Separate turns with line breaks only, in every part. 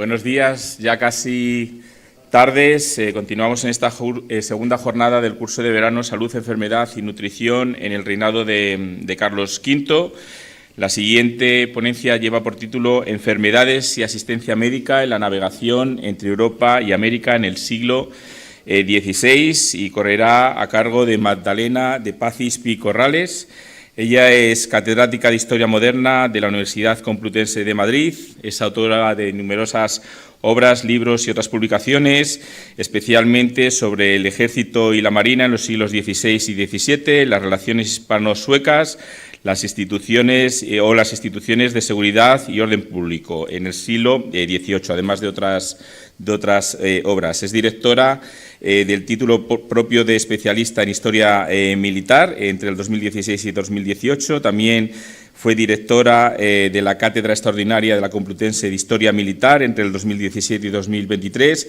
Buenos días, ya casi tardes. Continuamos en esta segunda jornada del curso de verano Salud, Enfermedad y Nutrición en el reinado de Carlos V. La siguiente ponencia lleva por título Enfermedades y asistencia médica en la navegación entre Europa y América en el siglo XVI y correrá a cargo de Magdalena de Paz Ispi Corrales. Ella es catedrática de Historia Moderna de la Universidad Complutense de Madrid, es autora de numerosas obras, libros y otras publicaciones, especialmente sobre el ejército y la marina en los siglos XVI y XVII, las relaciones hispano-suecas, las instituciones de seguridad y orden público en el siglo XVIII, además de otras obras. Es directora del título propio de especialista en historia militar entre el 2016 y 2018. También fue directora de la Cátedra Extraordinaria de la Complutense de Historia Militar entre el 2017 y 2023.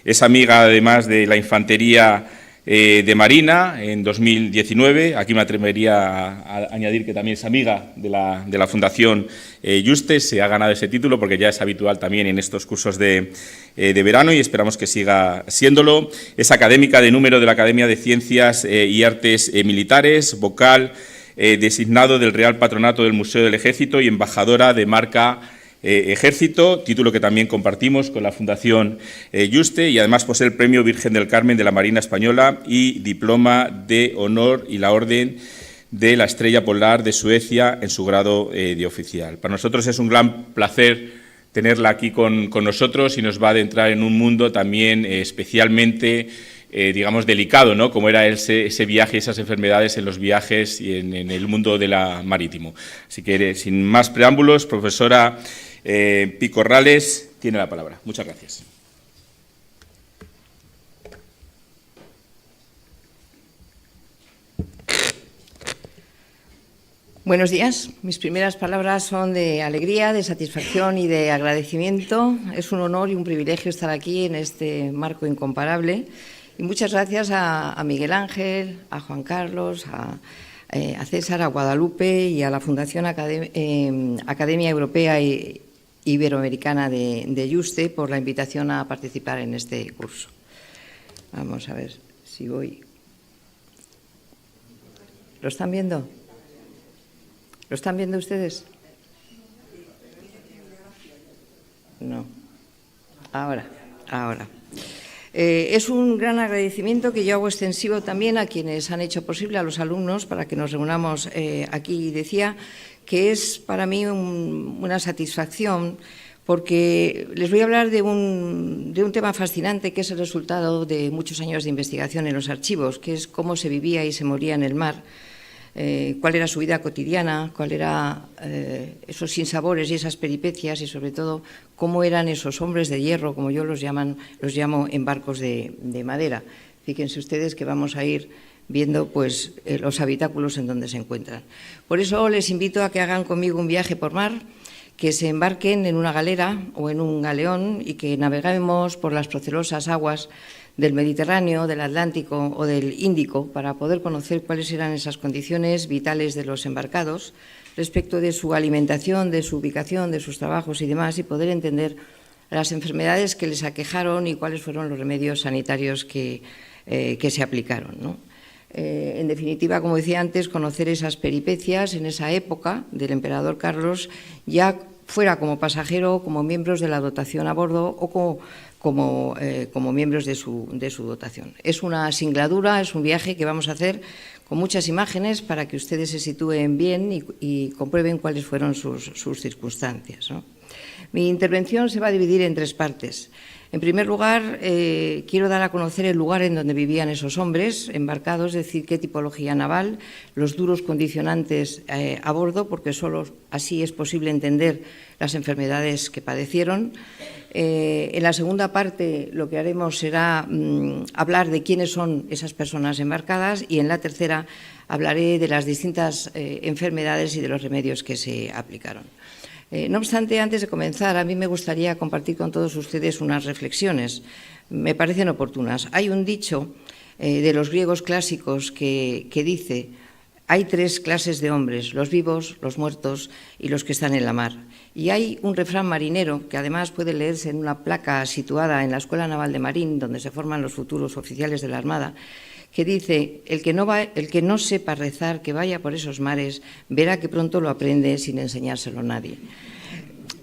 Es amiga, además, de la Infantería de Marina en 2019. Aquí me atrevería a añadir que también es amiga de la Fundación Juste. Se ha ganado ese título porque ya es habitual también en estos cursos de verano y esperamos que siga siéndolo. Es académica de número de la Academia de Ciencias y Artes Militares, vocal designado del Real Patronato del Museo del Ejército y embajadora de marca Ejército, título que también compartimos con la Fundación Juste, y además posee el Premio Virgen del Carmen de la Marina Española y Diploma de Honor y la Orden de la Estrella Polar de Suecia en su grado de oficial. Para nosotros es un gran placer tenerla aquí con nosotros y nos va a adentrar en un mundo también especialmente digamos, delicado, ¿no? Como era ese viaje, esas enfermedades en los viajes y en el mundo de la marítimo. Así que, sin más preámbulos, profesora Picorrales, tiene la palabra. Muchas gracias.
Buenos días. Mis primeras palabras son de alegría, de satisfacción y de agradecimiento. Es un honor y un privilegio estar aquí en este marco incomparable. Y muchas gracias a Miguel Ángel, a Juan Carlos, a César, a Guadalupe y a la Fundación Academia Europea e Iberoamericana de Juste por la invitación a participar en este curso. Vamos a ver si voy. ¿Lo están viendo? ¿Lo están viendo ustedes? No. Ahora. Es un gran agradecimiento que yo hago extensivo también a quienes han hecho posible, a los alumnos, para que nos reunamos aquí. Decía que es para mí una satisfacción porque les voy a hablar de un tema fascinante que es el resultado de muchos años de investigación en los archivos, que es cómo se vivía y se moría en el mar. Cuál era su vida cotidiana, cuál era esos sinsabores y esas peripecias y, sobre todo, cómo eran esos hombres de hierro, como yo los llamo en barcos de madera. Fíjense ustedes que vamos a ir viendo pues, los habitáculos en donde se encuentran. Por eso les invito a que hagan conmigo un viaje por mar, que se embarquen en una galera o en un galeón y que naveguemos por las procelosas aguas del Mediterráneo, del Atlántico o del Índico para poder conocer cuáles eran esas condiciones vitales de los embarcados respecto de su alimentación, de su ubicación, de sus trabajos y demás, y poder entender las enfermedades que les aquejaron y cuáles fueron los remedios sanitarios que se aplicaron, ¿no? En definitiva, como decía antes, conocer esas peripecias en esa época del emperador Carlos, ya fuera como pasajero, como miembros de la dotación a bordo o como miembros de su dotación. Es una singladura, es un viaje que vamos a hacer con muchas imágenes para que ustedes se sitúen bien y comprueben cuáles fueron sus circunstancias, ¿no? Mi intervención se va a dividir en tres partes. En primer lugar, quiero dar a conocer el lugar en donde vivían esos hombres embarcados, es decir, qué tipología naval, los duros condicionantes a bordo, porque solo así es posible entender las enfermedades que padecieron. En la segunda parte lo que haremos será hablar de quiénes son esas personas embarcadas y en la tercera hablaré de las distintas enfermedades y de los remedios que se aplicaron. No obstante, antes de comenzar, a mí me gustaría compartir con todos ustedes unas reflexiones. Me parecen oportunas. Hay un dicho de los griegos clásicos que dice hay tres clases de hombres, los vivos, los muertos y los que están en la mar. Y hay un refrán marinero que además puede leerse en una placa situada en la Escuela Naval de Marín, donde se forman los futuros oficiales de la Armada, que dice: el que no sepa rezar, que vaya por esos mares, verá que pronto lo aprende sin enseñárselo a nadie.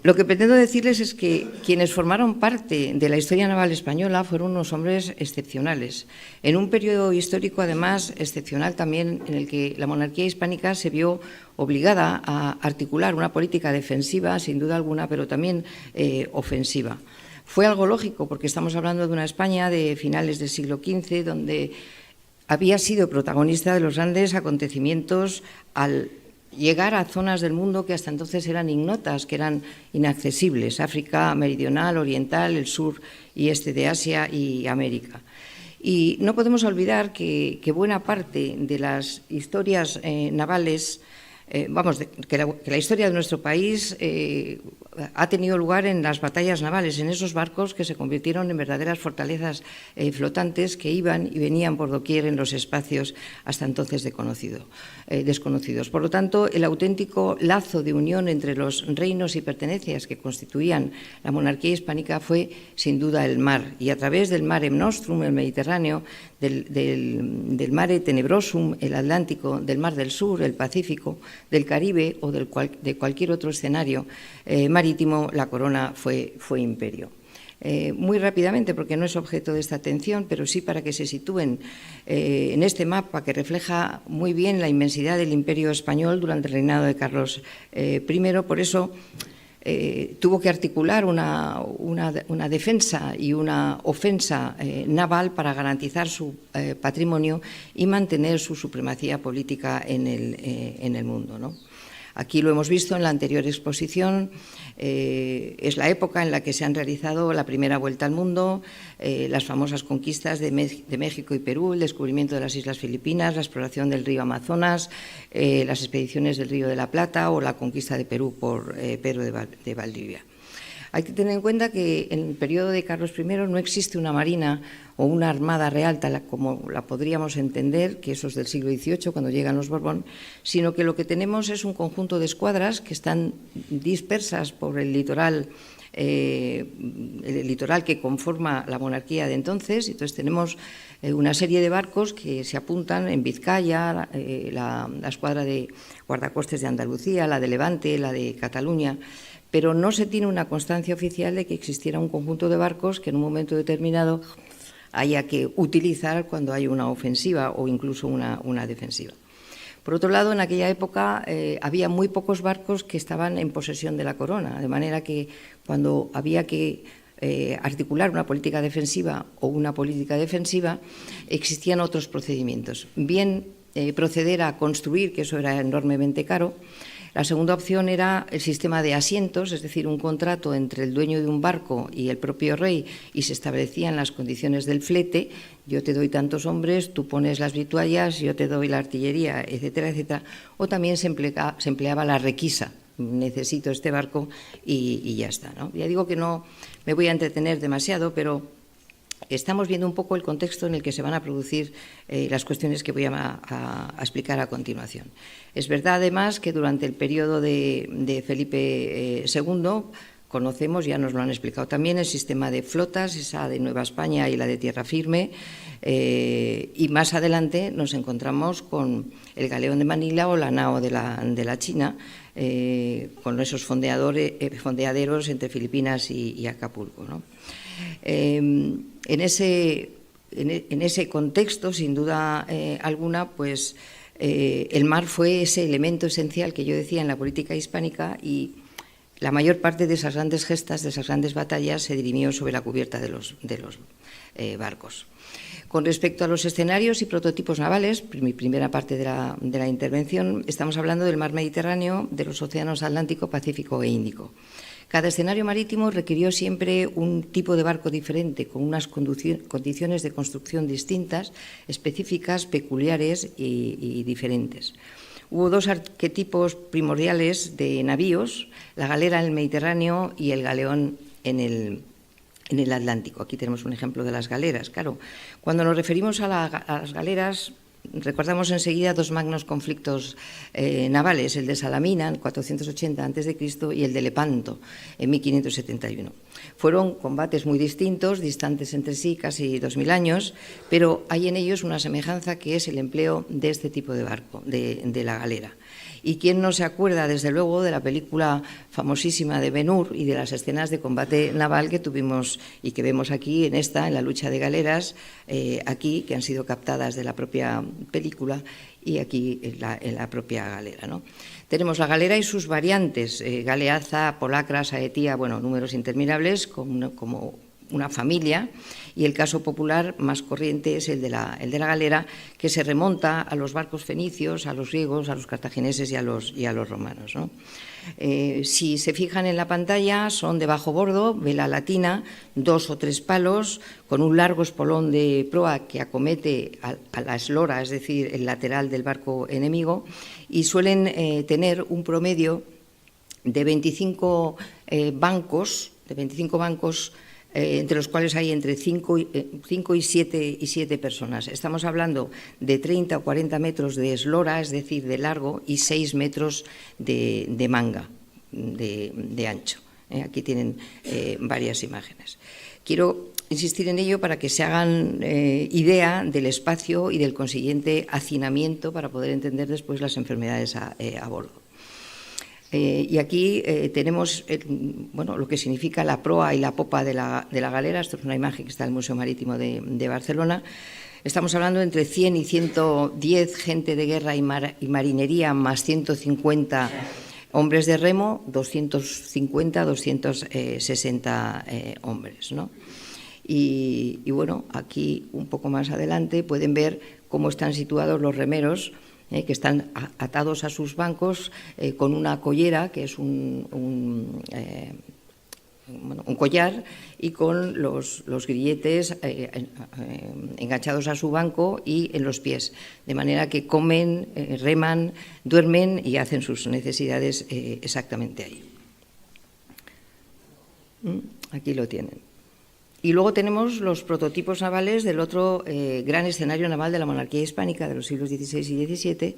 Lo que pretendo decirles es que quienes formaron parte de la historia naval española fueron unos hombres excepcionales, en un periodo histórico, además, excepcional también, en el que la monarquía hispánica se vio obligada a articular una política defensiva, sin duda alguna, pero también ofensiva. Fue algo lógico, porque estamos hablando de una España de finales del siglo XV, donde había sido protagonista de los grandes acontecimientos al llegar a zonas del mundo que hasta entonces eran ignotas, que eran inaccesibles: África meridional, oriental, el sur y este de Asia y América. Y no podemos olvidar que buena parte de las historias navales, que la historia de nuestro país ha tenido lugar en las batallas navales, en esos barcos que se convirtieron en verdaderas fortalezas flotantes que iban y venían por doquier en los espacios hasta entonces desconocidos. Por lo tanto, el auténtico lazo de unión entre los reinos y pertenencias que constituían la monarquía hispánica fue, sin duda, el mar. Y a través del Mare Nostrum, el Mediterráneo, del Mare Tenebrosum, el Atlántico, del Mar del Sur, el Pacífico, del Caribe o de cualquier otro escenario marítimo, la corona fue imperio. Muy rápidamente, porque no es objeto de esta atención, pero sí para que se sitúen en este mapa que refleja muy bien la inmensidad del imperio español durante el reinado de Carlos I. Por eso tuvo que articular una defensa y una ofensa naval para garantizar su patrimonio y mantener su supremacía política en el mundo, ¿no? Aquí lo hemos visto en la anterior exposición. Es la época en la que se han realizado la primera vuelta al mundo, las famosas conquistas de México y Perú, el descubrimiento de las Islas Filipinas, la exploración del río Amazonas, las expediciones del Río de la Plata o la conquista de Perú por Pedro de Valdivia. Hay que tener en cuenta que en el periodo de Carlos I no existe una marina o una armada real tal como la podríamos entender, que eso es del siglo XVIII, cuando llegan los Borbón, sino que lo que tenemos es un conjunto de escuadras que están dispersas por el litoral que conforma la monarquía de entonces. Entonces tenemos una serie de barcos que se apuntan en Vizcaya, la escuadra de guardacostes de Andalucía, la de Levante, la de Cataluña, pero no se tiene una constancia oficial de que existiera un conjunto de barcos que en un momento determinado haya que utilizar cuando hay una ofensiva o incluso una defensiva. Por otro lado, en aquella época había muy pocos barcos que estaban en posesión de la corona, de manera que cuando había que articular una política defensiva o una política defensiva, existían otros procedimientos. Bien proceder a construir, que eso era enormemente caro. La segunda opción era el sistema de asientos, es decir, un contrato entre el dueño de un barco y el propio rey, y se establecían las condiciones del flete: yo te doy tantos hombres, tú pones las vituallas, yo te doy la artillería, etcétera, etcétera. O también se empleaba la requisa: necesito este barco y ya está, ¿no? Ya digo que no me voy a entretener demasiado, pero estamos viendo un poco el contexto en el que se van a producir las cuestiones que voy a explicar a continuación. Es verdad, además, que durante el periodo de Felipe II conocemos, ya nos lo han explicado también, el sistema de flotas, esa de Nueva España y la de tierra firme, y más adelante nos encontramos con el galeón de Manila o la nao de la China, con esos fondeaderos entre Filipinas y Acapulco, ¿no? En ese contexto, sin duda alguna, pues el mar fue ese elemento esencial que yo decía en la política hispánica, y la mayor parte de esas grandes gestas, de esas grandes batallas, se dirimió sobre la cubierta de los barcos. Con respecto a los escenarios y prototipos navales, mi primera parte de la intervención, estamos hablando del mar Mediterráneo, de los océanos Atlántico, Pacífico e Índico. Cada escenario marítimo requirió siempre un tipo de barco diferente, con unas condiciones de construcción distintas, específicas, peculiares y diferentes. Hubo dos arquetipos primordiales de navíos: la galera en el Mediterráneo y el galeón en el Atlántico. Aquí tenemos un ejemplo de las galeras. Claro, cuando nos referimos a las galeras, recordamos enseguida dos magnos conflictos navales, el de Salamina en 480 a.C. y el de Lepanto en 1571. Fueron combates muy distintos, distantes entre sí casi 2000 años, pero hay en ellos una semejanza que es el empleo de este tipo de barco, de la galera. ¿Y quién no se acuerda, desde luego, de la película famosísima de Ben-Hur y de las escenas de combate naval que tuvimos y que vemos aquí en la lucha de galeras, aquí, que han sido captadas de la propia película y aquí en la propia galera, ¿no? Tenemos la galera y sus variantes, galeaza, polacra, saetía, bueno, números interminables, como una familia, y el caso popular más corriente es el de la galera, que se remonta a los barcos fenicios, a los griegos, a los cartagineses y a los romanos, ¿no? Si se fijan en la pantalla, son de bajo bordo, vela latina, 2 o 3 palos, con un largo espolón de proa que acomete a la eslora, es decir, el lateral del barco enemigo, y suelen tener un promedio de 25 bancos, entre los cuales hay entre 5 y 7 personas. Estamos hablando de 30 o 40 metros de eslora, es decir, de largo, y 6 metros de manga, de ancho. Aquí tienen varias imágenes. Quiero insistir en ello para que se hagan idea del espacio y del consiguiente hacinamiento para poder entender después las enfermedades a bordo. Y aquí tenemos lo que significa la proa y la popa de la galera. Esto es una imagen que está en el Museo Marítimo de Barcelona. Estamos hablando entre 100 y 110 gente de guerra y marinería, más 150 hombres de remo, 250, 260 hombres, ¿no? Y bueno, aquí un poco más adelante pueden ver cómo están situados los remeros, que están atados a sus bancos con una collera, que es un collar, y con los grilletes enganchados a su banco y en los pies, de manera que comen, reman, duermen y hacen sus necesidades exactamente ahí. Aquí lo tienen. Y luego tenemos los prototipos navales del otro gran escenario naval de la monarquía hispánica de los siglos XVI y XVII,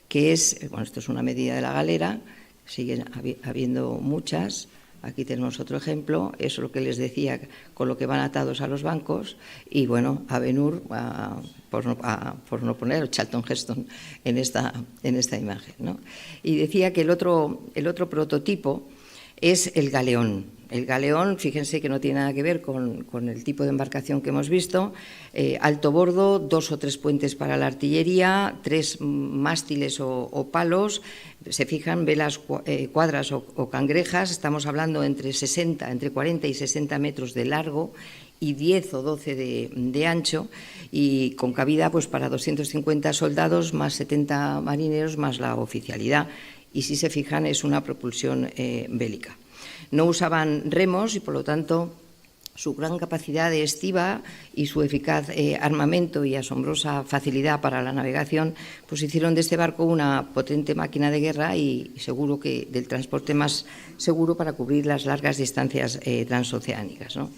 que es, esto es una medida de la galera, siguen habiendo muchas. Aquí tenemos otro ejemplo, eso es lo que les decía, con lo que van atados a los bancos, y bueno, a Ben-Hur, por no poner Charlton Heston en esta imagen, ¿no? Y decía que el otro prototipo es el galeón. El galeón, fíjense que no tiene nada que ver con el tipo de embarcación que hemos visto, alto bordo, 2 o 3 puentes para la artillería, 3 mástiles o palos, se fijan, velas cuadras o cangrejas, estamos hablando entre 40 y 60 metros de largo y 10 o 12 de ancho, y con cabida pues para 250 soldados, más 70 marineros, más la oficialidad, y si se fijan es una propulsión bélica. No usaban remos y, por lo tanto, su gran capacidad de estiva y su eficaz armamento y asombrosa facilidad para la navegación, pues hicieron de este barco una potente máquina de guerra y seguro que del transporte más seguro para cubrir las largas distancias transoceánicas, ¿no?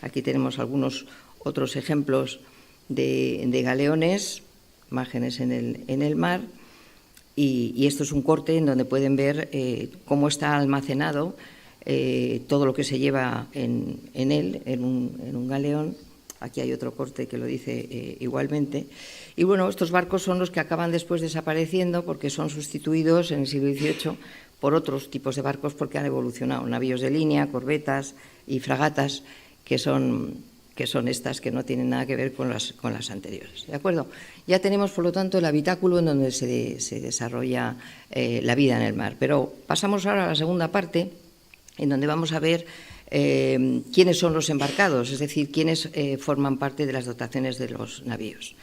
Aquí tenemos algunos otros ejemplos de galeones, imágenes en el mar, y esto es un corte en donde pueden ver cómo está almacenado todo lo que se lleva en él, en un galeón. Aquí hay otro corte que lo dice igualmente. Y bueno, estos barcos son los que acaban después desapareciendo porque son sustituidos en el siglo XVIII por otros tipos de barcos porque han evolucionado, navíos de línea, corbetas y fragatas, que son estas que no tienen nada que ver con las anteriores. ¿De acuerdo? Ya tenemos, por lo tanto, el habitáculo en donde se desarrolla la vida en el mar. Pero pasamos ahora a la segunda parte, en donde vamos a ver quiénes son los embarcados, es decir, quiénes forman parte de las dotaciones de los navíos.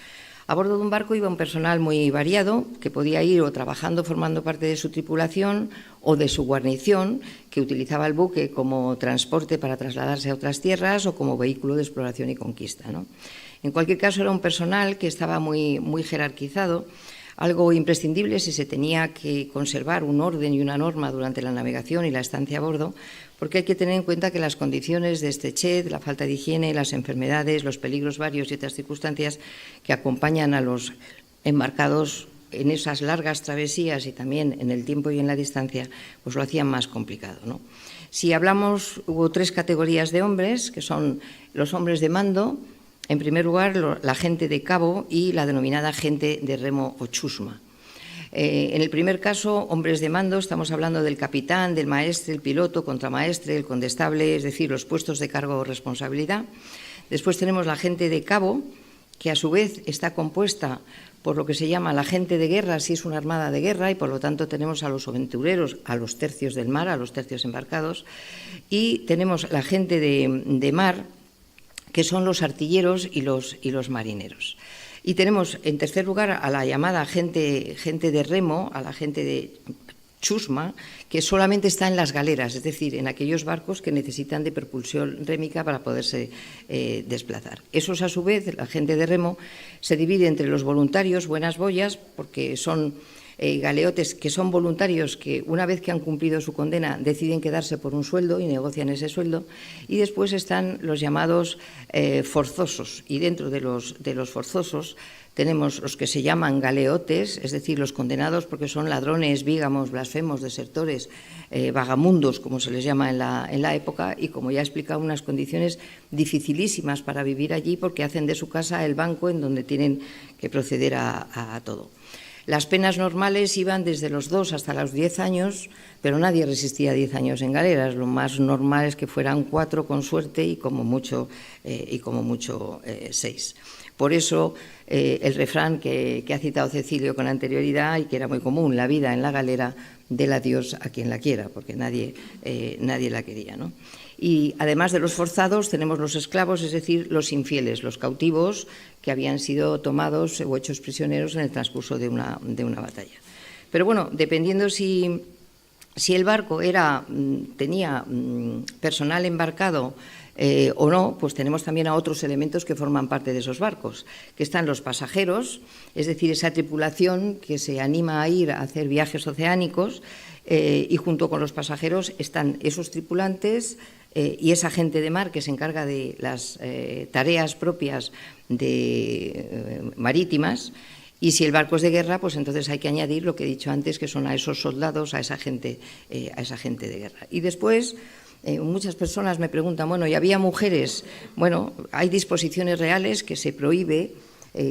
A bordo de un barco iba un personal muy variado, que podía ir o trabajando formando parte de su tripulación o de su guarnición, que utilizaba el buque como transporte para trasladarse a otras tierras o como vehículo de exploración y conquista, ¿no? En cualquier caso, era un personal que estaba muy jerarquizado, algo imprescindible si se tenía que conservar un orden y una norma durante la navegación y la estancia a bordo, porque hay que tener en cuenta que las condiciones de estrechez, la falta de higiene, las enfermedades, los peligros varios y otras circunstancias que acompañan a los embarcados en esas largas travesías y también en el tiempo y en la distancia, pues lo hacían más complicado, ¿no? Si hablamos, hubo 3 categorías de hombres, que son los hombres de mando, en primer lugar la gente de cabo y la denominada gente de remo o chusma. En el primer caso, hombres de mando, estamos hablando del capitán, del maestre, el piloto, contramaestre, el condestable, es decir, los puestos de cargo o responsabilidad. Después tenemos la gente de cabo, que a su vez está compuesta por lo que se llama la gente de guerra, si es una armada de guerra, y por lo tanto tenemos a los aventureros, a los tercios del mar, a los tercios embarcados, y tenemos la gente de mar, que son los artilleros y los marineros. Y tenemos, en tercer lugar, a la llamada gente de remo, a la gente de chusma, que solamente está en las galeras, es decir, en aquellos barcos que necesitan de propulsión rémica para poderse desplazar. Esos, a su vez, la gente de remo, se divide entre los voluntarios, buenas boyas, porque son galeotes que son voluntarios que una vez que han cumplido su condena deciden quedarse por un sueldo y negocian ese sueldo, y después están los llamados forzosos, y dentro de los forzosos tenemos los que se llaman galeotes, es decir, los condenados porque son ladrones, bígamos, blasfemos, desertores, vagamundos, como se les llama en la época, y como ya he explicado, unas condiciones dificilísimas para vivir allí porque hacen de su casa el banco en donde tienen que proceder a todo. Las penas normales iban desde los 2 hasta los 10 años, pero nadie resistía 10 años en galeras. Lo más normal es que fueran 4 con suerte y como mucho 6. Por eso el refrán que ha citado Cecilio con anterioridad y que era muy común, la vida en la galera, dela Dios a quien la quiera, porque nadie la quería, ¿no? Y además de los forzados tenemos los esclavos, es decir, los infieles, los cautivos que habían sido tomados o hechos prisioneros en el transcurso de una batalla. Pero bueno, dependiendo si el barco tenía personal embarcado o no, pues tenemos también a otros elementos que forman parte de esos barcos, que están los pasajeros, es decir, esa tripulación que se anima a ir a hacer viajes oceánicos, y junto con los pasajeros están esos tripulantes y esa gente de mar que se encarga de las tareas propias marítimas. Y si el barco es de guerra, pues entonces hay que añadir lo que he dicho antes, que son a esos soldados, a esa gente de guerra. Y después muchas personas me preguntan, bueno, ¿y había mujeres? Bueno, hay disposiciones reales que se prohíbe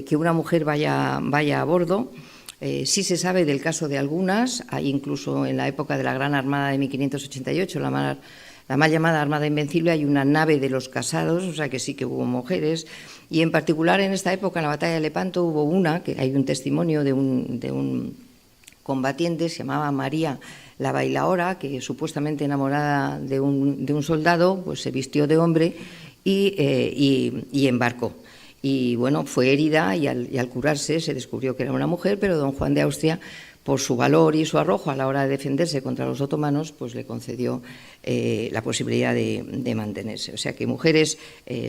que una mujer vaya a bordo. Sí se sabe del caso de algunas, hay incluso en la época de la Gran Armada de 1588, la mal llamada Armada Invencible, hay una nave de los casados, o sea que sí que hubo mujeres, y en particular en esta época, en la batalla de Lepanto, hubo una, que hay un testimonio de un combatiente, se llamaba María la Bailaora, que supuestamente enamorada de un soldado, pues se vistió de hombre y embarcó. Y bueno, fue herida y al curarse se descubrió que era una mujer, pero don Juan de Austria, por su valor y su arrojo a la hora de defenderse contra los otomanos, pues le concedió la posibilidad de mantenerse. O sea que mujeres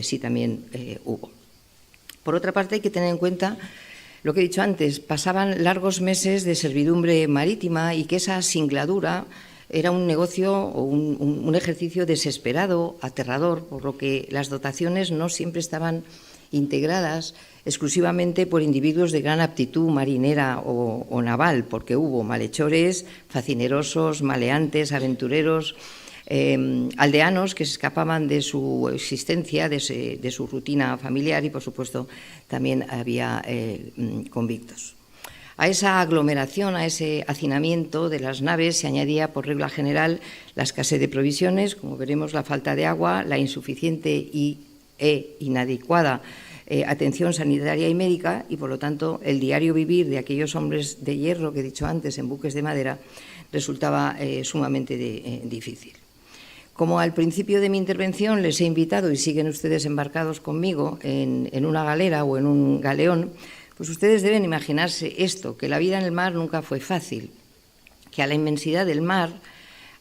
sí también hubo. Por otra parte, hay que tener en cuenta lo que he dicho antes, pasaban largos meses de servidumbre marítima y que esa singladura era un negocio o un ejercicio desesperado, aterrador, por lo que las dotaciones no siempre estaban integradas exclusivamente por individuos de gran aptitud marinera o naval, porque hubo malhechores, facinerosos, maleantes, aventureros, aldeanos que se escapaban de su existencia, de su rutina familiar, y, por supuesto, también había convictos. A esa aglomeración, a ese hacinamiento de las naves se añadía, por regla general, la escasez de provisiones, como veremos, la falta de agua, la insuficiente e inadecuada atención sanitaria y médica, y, por lo tanto, el diario vivir de aquellos hombres de hierro que he dicho antes en buques de madera resultaba sumamente difícil. Como al principio de mi intervención les he invitado, y siguen ustedes embarcados conmigo en una galera o en un galeón, pues ustedes deben imaginarse esto, que la vida en el mar nunca fue fácil, que a la inmensidad del mar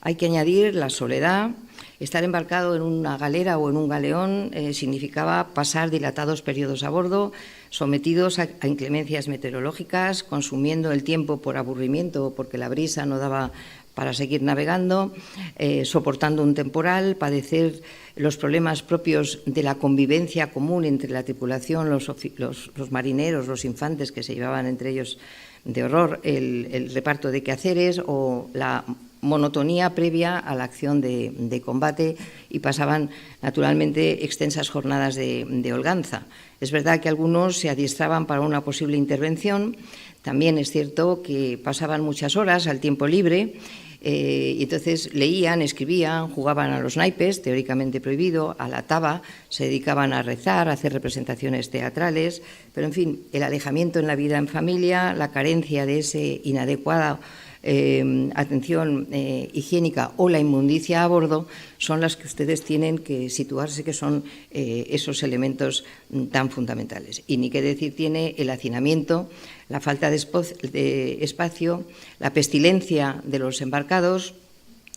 hay que añadir la soledad. Estar embarcado en una galera o en un galeón significaba pasar dilatados periodos a bordo, sometidos a inclemencias meteorológicas, consumiendo el tiempo por aburrimiento o porque la brisa no daba para seguir navegando, soportando un temporal, padecer los problemas propios de la convivencia común entre la tripulación, los marineros, los infantes que se llevaban entre ellos de horror, el reparto de quehaceres o la monotonía previa a la acción de combate, y pasaban naturalmente extensas jornadas de holganza. Es verdad que algunos se adiestraban para una posible intervención. También es cierto que pasaban muchas horas al tiempo libre y entonces leían, escribían, jugaban a los naipes, teóricamente prohibido, a la taba, se dedicaban a rezar, a hacer representaciones teatrales, pero en fin, el alejamiento en la vida en familia, la carencia de ese inadecuada atención higiénica o la inmundicia a bordo son las que ustedes tienen que situarse, que son esos elementos tan fundamentales. Y ni qué decir tiene el hacinamiento, la falta de espacio, la pestilencia de los embarcados,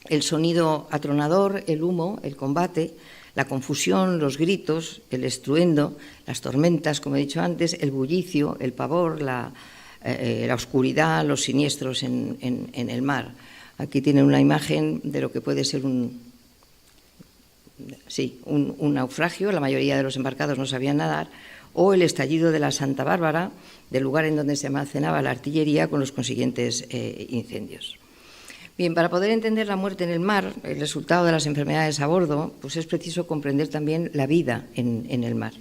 el sonido atronador, el humo, el combate, la confusión, los gritos, el estruendo, las tormentas, como he dicho antes, el bullicio, el pavor, la oscuridad, los siniestros en el mar. Aquí tienen una imagen de lo que puede ser un naufragio. La mayoría de los embarcados no sabían nadar, o el estallido de la Santa Bárbara, del lugar en donde se almacenaba la artillería, con los consiguientes incendios. Bien, para poder entender la muerte en el mar, el resultado de las enfermedades a bordo, pues es preciso comprender también la vida en el mar.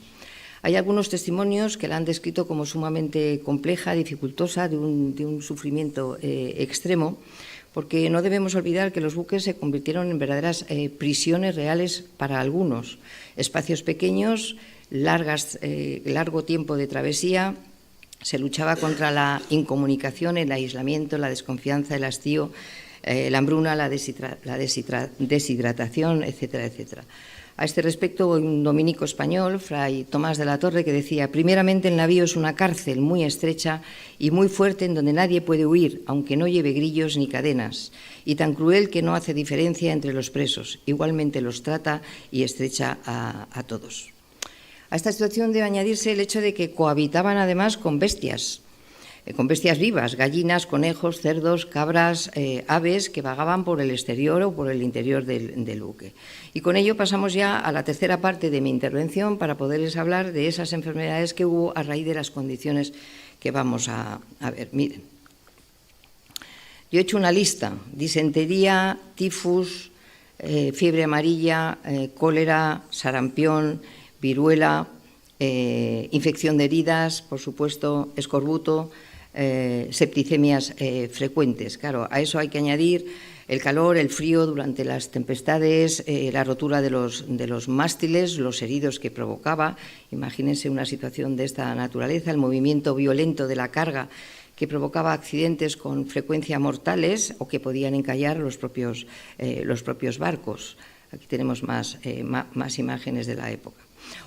Hay algunos testimonios que la han descrito como sumamente compleja, dificultosa, de un sufrimiento extremo, porque no debemos olvidar que los buques se convirtieron en verdaderas prisiones reales para algunos. Espacios pequeños, largo tiempo de travesía, se luchaba contra la incomunicación, el aislamiento, la desconfianza, el hastío, la hambruna, la deshidratación, etcétera, etcétera. A este respecto, un dominico español, Fray Tomás de la Torre, que decía: primeramente, el navío es una cárcel muy estrecha y muy fuerte, en donde nadie puede huir, aunque no lleve grillos ni cadenas, y tan cruel que no hace diferencia entre los presos, igualmente los trata y estrecha a todos. A esta situación debe añadirse el hecho de que cohabitaban además con bestias vivas, gallinas, conejos, cerdos, cabras, aves que vagaban por el exterior o por el interior del buque. Y con ello pasamos ya a la tercera parte de mi intervención, para poderles hablar de esas enfermedades que hubo a raíz de las condiciones que vamos a ver. Miren, yo he hecho una lista: disentería, tifus, fiebre amarilla, cólera, sarampión, viruela, infección de heridas, por supuesto, escorbuto, septicemias frecuentes. Claro, a eso hay que añadir el calor, el frío durante las tempestades, la rotura de los mástiles, los heridos que provocaba. Imagínense una situación de esta naturaleza, el movimiento violento de la carga, que provocaba accidentes con frecuencia mortales o que podían encallar los propios barcos. Aquí tenemos más imágenes de la época.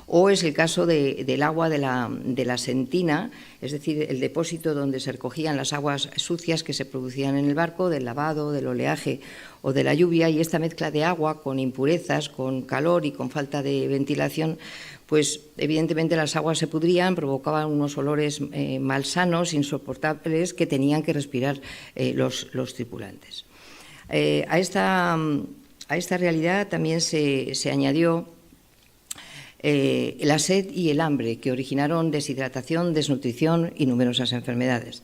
O es el caso del agua de la sentina, es decir, el depósito donde se recogían las aguas sucias que se producían en el barco, del lavado, del oleaje o de la lluvia, y esta mezcla de agua con impurezas, con calor y con falta de ventilación, pues evidentemente las aguas se pudrían, provocaban unos olores malsanos, insoportables, que tenían que respirar los tripulantes. A esta realidad también se añadió la sed y el hambre, que originaron deshidratación, desnutrición y numerosas enfermedades.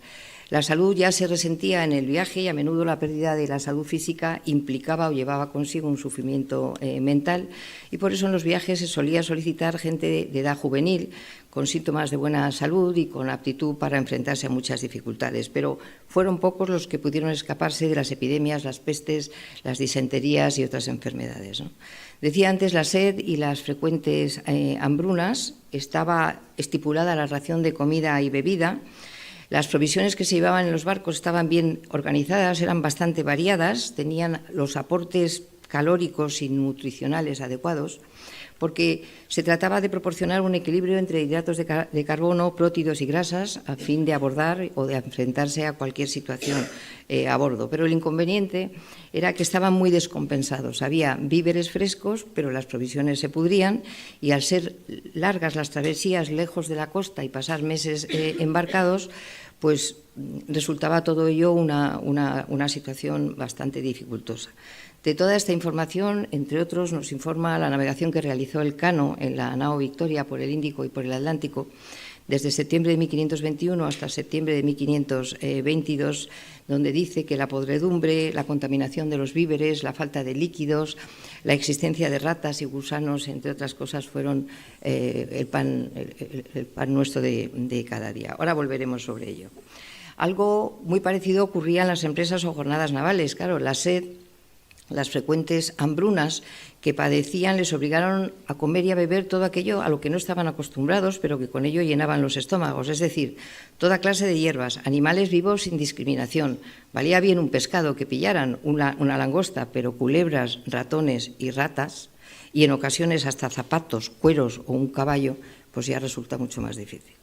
La salud ya se resentía en el viaje, y a menudo la pérdida de la salud física implicaba o llevaba consigo un sufrimiento mental, y por eso en los viajes se solía solicitar gente de edad juvenil, con síntomas de buena salud y con aptitud para enfrentarse a muchas dificultades. Pero fueron pocos los que pudieron escaparse de las epidemias, las pestes, las disenterías y otras enfermedades, ¿no? Decía antes, la sed y las frecuentes hambrunas. Estaba estipulada la ración de comida y bebida. Las provisiones que se llevaban en los barcos estaban bien organizadas, eran bastante variadas, tenían los aportes calóricos y nutricionales adecuados, porque se trataba de proporcionar un equilibrio entre hidratos de carbono, prótidos y grasas, a fin de abordar o de enfrentarse a cualquier situación a bordo. Pero el inconveniente era que estaban muy descompensados. Había víveres frescos, pero las provisiones se pudrían, y al ser largas las travesías lejos de la costa y pasar meses embarcados, pues resultaba todo ello una situación bastante dificultosa. De toda esta información, entre otros, nos informa la navegación que realizó Elcano en la nao Victoria por el Índico y por el Atlántico desde septiembre de 1521 hasta septiembre de 1522, donde dice que la podredumbre, la contaminación de los víveres, la falta de líquidos, la existencia de ratas y gusanos, entre otras cosas, fueron el pan nuestro de cada día. Ahora volveremos sobre ello. Algo muy parecido ocurría en las empresas o jornadas navales. Claro, la sed, las frecuentes hambrunas que padecían les obligaron a comer y a beber todo aquello a lo que no estaban acostumbrados, pero que con ello llenaban los estómagos, es decir, toda clase de hierbas, animales vivos sin discriminación. Valía bien un pescado que pillaran, una langosta, pero culebras, ratones y ratas, y en ocasiones hasta zapatos, cueros o un caballo, pues ya resulta mucho más difícil.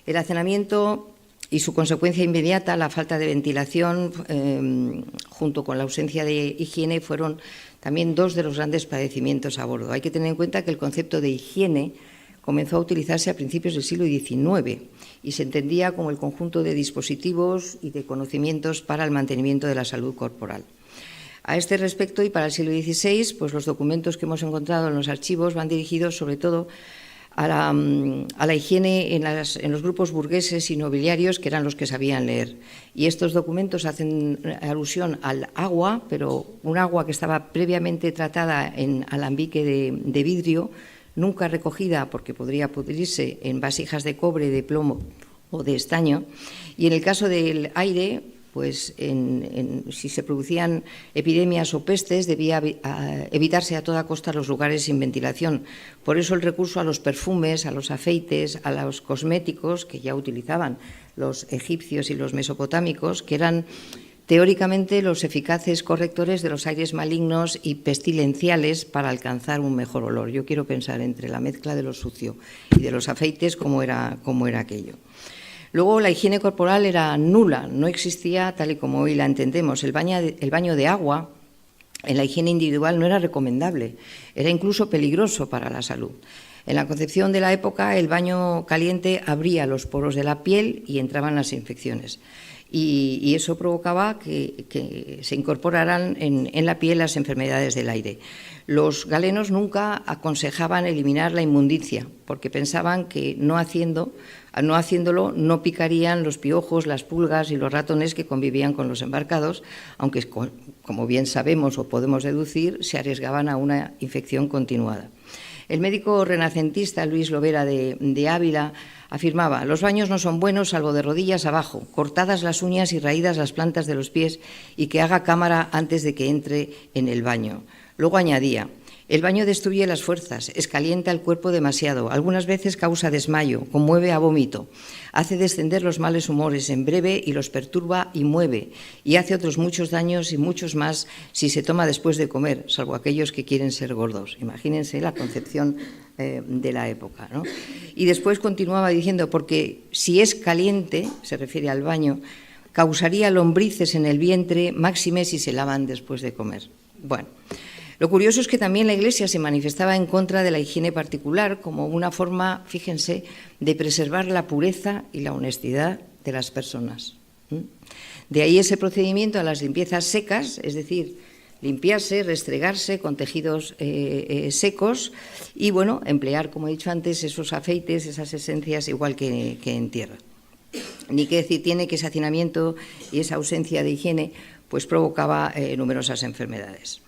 El hacinamiento y su consecuencia inmediata, la falta de ventilación, junto con la ausencia de higiene, fueron también dos de los grandes padecimientos a bordo. Hay que tener en cuenta que el concepto de higiene comenzó a utilizarse a principios del siglo XIX y se entendía como el conjunto de dispositivos y de conocimientos para el mantenimiento de la salud corporal. A este respecto, y para el siglo XVI, pues los documentos que hemos encontrado en los archivos van dirigidos sobre todo a la higiene en los grupos burgueses y nobiliarios, que eran los que sabían leer. Y estos documentos hacen alusión al agua, pero un agua que estaba previamente tratada en alambique de vidrio, nunca recogida porque podría pudrirse en vasijas de cobre, de plomo o de estaño. Y en el caso del aire, pues si se producían epidemias o pestes, debía evitarse a toda costa los lugares sin ventilación. Por eso el recurso a los perfumes, a los aceites, a los cosméticos que ya utilizaban los egipcios y los mesopotámicos, que eran teóricamente los eficaces correctores de los aires malignos y pestilenciales para alcanzar un mejor olor. Yo quiero pensar entre la mezcla de lo sucio y de los aceites cómo era aquello. Luego, la higiene corporal era nula, no existía tal y como hoy la entendemos. El baño de agua en la higiene individual no era recomendable, era incluso peligroso para la salud. En la concepción de la época, el baño caliente abría los poros de la piel y entraban las infecciones. Y eso provocaba que se incorporaran en la piel las enfermedades del aire. Los galenos nunca aconsejaban eliminar la inmundicia, porque pensaban que no haciéndolo no picarían los piojos, las pulgas y los ratones que convivían con los embarcados, aunque, como bien sabemos o podemos deducir, se arriesgaban a una infección continuada. El médico renacentista Luis Lovera de Ávila afirmaba: los baños no son buenos salvo de rodillas abajo, cortadas las uñas y raídas las plantas de los pies, y que haga cámara antes de que entre en el baño. Luego añadía: el baño destruye las fuerzas, escalienta el cuerpo demasiado, algunas veces causa desmayo, conmueve a vómito, hace descender los males humores en breve y los perturba y mueve, y hace otros muchos daños y muchos más si se toma después de comer, salvo aquellos que quieren ser gordos. Imagínense la concepción de la época, ¿no? Y después continuaba diciendo: porque si es caliente, se refiere al baño, causaría lombrices en el vientre, máxime si se lavan después de comer. Bueno, lo curioso es que también la Iglesia se manifestaba en contra de la higiene particular como una forma, fíjense, de preservar la pureza y la honestidad de las personas. De ahí ese procedimiento a las limpiezas secas, es decir, limpiarse, restregarse con tejidos secos y, bueno, emplear, como he dicho antes, esos aceites, esas esencias, igual que en tierra. Ni qué decir tiene que ese hacinamiento y esa ausencia de higiene pues provocaba numerosas enfermedades.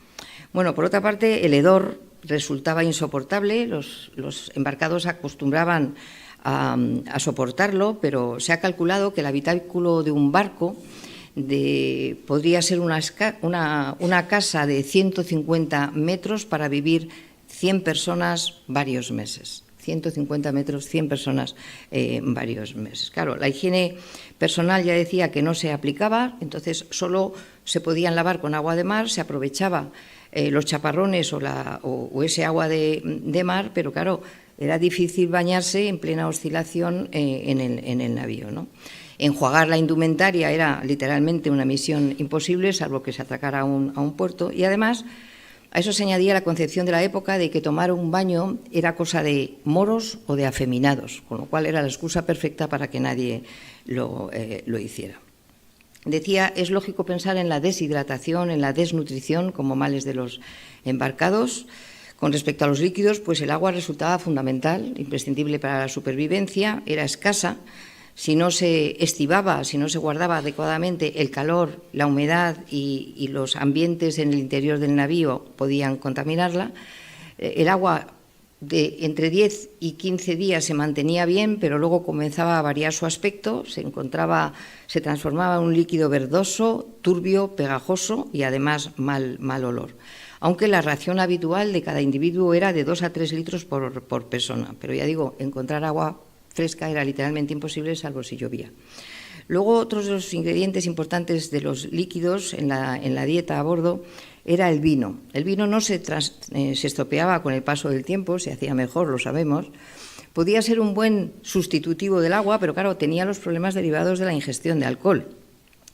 Bueno, por otra parte, el hedor resultaba insoportable, los embarcados acostumbraban a soportarlo, pero se ha calculado que el habitáculo de un barco podría ser una casa de 150 metros para vivir 100 personas varios meses. 150 metros, 100 personas varios meses. Claro, la higiene personal ya decía que no se aplicaba, entonces solo se podían lavar con agua de mar, se aprovechaba los chaparrones o ese agua de mar, pero claro, era difícil bañarse en plena oscilación en el navío, ¿no? Enjuagar la indumentaria era literalmente una misión imposible, salvo que se atracara a un puerto, y además A eso se añadía la concepción de la época de que tomar un baño era cosa de moros o de afeminados, con lo cual era la excusa perfecta para que nadie lo hiciera. Decía, es lógico pensar en la deshidratación, en la desnutrición como males de los embarcados. Con respecto a los líquidos, pues el agua resultaba fundamental, imprescindible para la supervivencia, era escasa. Si no se estivaba, si no se guardaba adecuadamente, el calor, la humedad y los ambientes en el interior del navío podían contaminarla. El agua de entre 10 y 15 días se mantenía bien, pero luego comenzaba a variar su aspecto, se transformaba en un líquido verdoso, turbio, pegajoso y además mal olor. Aunque la ración habitual de cada individuo era de 2 a 3 litros por persona. Pero ya digo, encontrar agua fresca era literalmente imposible, salvo si llovía. Luego, otros de los ingredientes importantes de los líquidos en la dieta a bordo era el vino. El vino no se estropeaba con el paso del tiempo, se hacía mejor, lo sabemos. Podía ser un buen sustitutivo del agua, pero claro, tenía los problemas derivados de la ingestión de alcohol.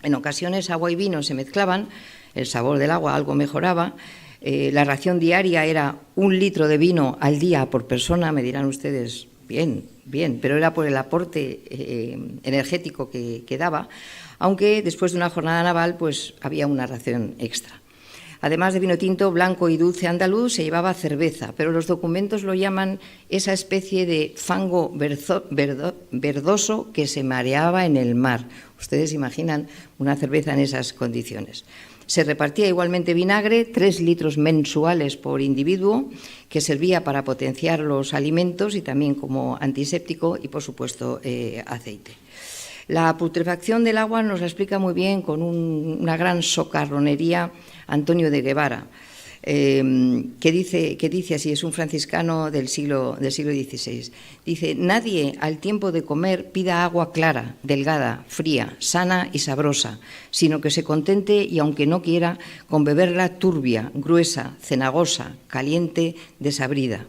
En ocasiones agua y vino se mezclaban, el sabor del agua algo mejoraba. La ración diaria era 1 litro de vino al día por persona, me dirán ustedes, bien, pero era por el aporte energético que daba, aunque después de una jornada naval pues había una ración extra. Además de vino tinto, blanco y dulce andaluz, se llevaba cerveza, pero los documentos lo llaman esa especie de fango verdoso que se mareaba en el mar. Ustedes imaginan una cerveza en esas condiciones. Se repartía igualmente vinagre, 3 litros mensuales por individuo, que servía para potenciar los alimentos y también como antiséptico y, por supuesto, aceite. La putrefacción del agua nos la explica muy bien con una gran socarronería Antonio de Guevara, que dice así, es un franciscano del siglo XVI. Dice, nadie al tiempo de comer pida agua clara, delgada, fría, sana y sabrosa, sino que se contente, y aunque no quiera, con beberla turbia, gruesa, cenagosa, caliente, desabrida.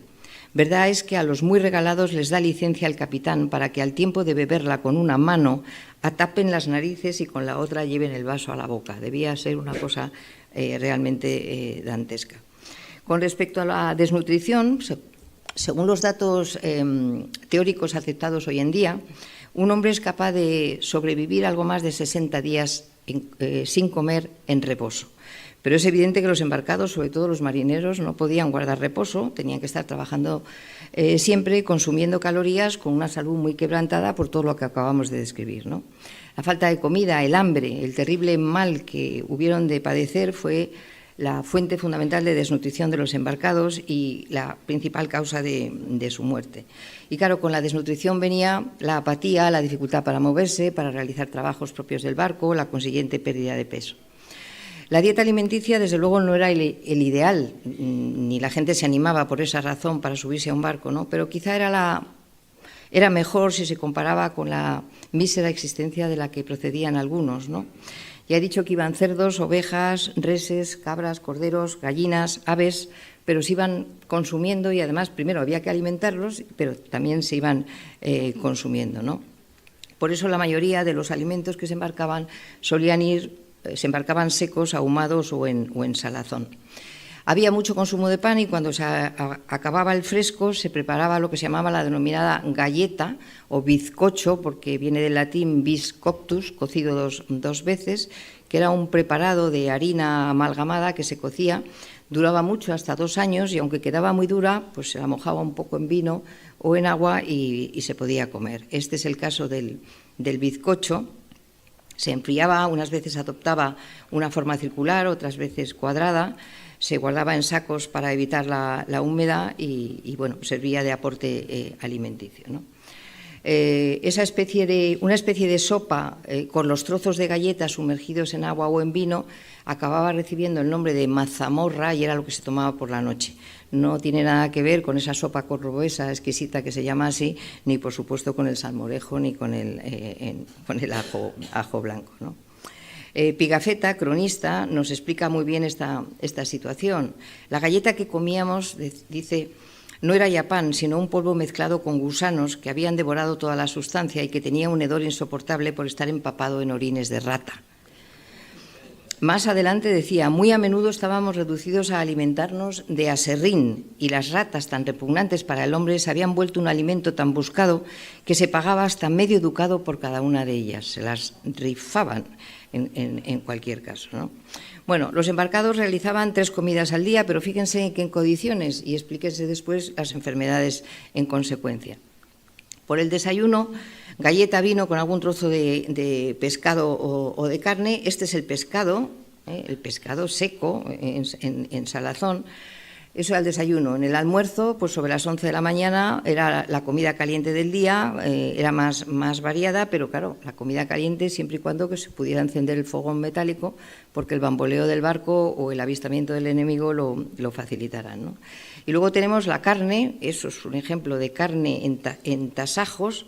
Verdad es que a los muy regalados les da licencia el capitán para que al tiempo de beberla con una mano atapen las narices y con la otra lleven el vaso a la boca. Debía ser una cosa realmente dantesca. Con respecto a la desnutrición, según los datos teóricos aceptados hoy en día, un hombre es capaz de sobrevivir algo más de 60 días sin comer en reposo. Pero es evidente que los embarcados, sobre todo los marineros, no podían guardar reposo, tenían que estar trabajando siempre, consumiendo calorías, con una salud muy quebrantada por todo lo que acabamos de describir, ¿no? La falta de comida, el hambre, el terrible mal que hubieron de padecer fue la fuente fundamental de desnutrición de los embarcados y la principal causa de su muerte. Y claro, con la desnutrición venía la apatía, la dificultad para moverse, para realizar trabajos propios del barco, la consiguiente pérdida de peso. La dieta alimenticia, desde luego, no era el ideal, ni la gente se animaba por esa razón para subirse a un barco, ¿no? Pero quizá era mejor si se comparaba con la mísera existencia de la que procedían algunos, ¿no? Ya he dicho que iban cerdos, ovejas, reses, cabras, corderos, gallinas, aves, pero se iban consumiendo y además primero había que alimentarlos, pero también se iban consumiendo, ¿no? Por eso la mayoría de los alimentos que se embarcaban se embarcaban secos, ahumados o en salazón. Había mucho consumo de pan y cuando se acababa el fresco se preparaba lo que se llamaba la denominada galleta o bizcocho, porque viene del latín vis coctus, cocido dos veces, que era un preparado de harina amalgamada que se cocía, duraba mucho, hasta 2 años, y aunque quedaba muy dura, pues se la mojaba un poco en vino o en agua y se podía comer. Este es el caso del bizcocho. Se enfriaba, unas veces adoptaba una forma circular, otras veces cuadrada, se guardaba en sacos para evitar la humedad y bueno, servía de aporte alimenticio, ¿no? Una especie de sopa con los trozos de galletas sumergidos en agua o en vino acababa recibiendo el nombre de mazamorra y era lo que se tomaba por la noche. No tiene nada que ver con esa sopa cordobuesa exquisita que se llama así, ni por supuesto con el salmorejo ni con el ajo blanco, ¿no? Pigafetta, cronista, nos explica muy bien esta situación. La galleta que comíamos, dice, no era ya pan, sino un polvo mezclado con gusanos que habían devorado toda la sustancia y que tenía un hedor insoportable por estar empapado en orines de rata. Más adelante decía, muy a menudo estábamos reducidos a alimentarnos de aserrín y las ratas tan repugnantes para el hombre se habían vuelto un alimento tan buscado que se pagaba hasta medio ducado por cada una de ellas. Se las rifaban en cualquier caso, ¿no? Bueno, los embarcados realizaban 3 comidas al día, pero fíjense en qué condiciones y explíquense después las enfermedades en consecuencia. Por el desayuno, galleta, vino con algún trozo de pescado o de carne. Este es el pescado seco en salazón. Eso era el desayuno. En el almuerzo, pues sobre las 11 de la mañana, era la comida caliente del día, era más variada, pero claro, la comida caliente siempre y cuando que se pudiera encender el fogón metálico, porque el bamboleo del barco o el avistamiento del enemigo lo facilitarán, ¿no? Y luego tenemos la carne, eso es un ejemplo de carne en tasajos,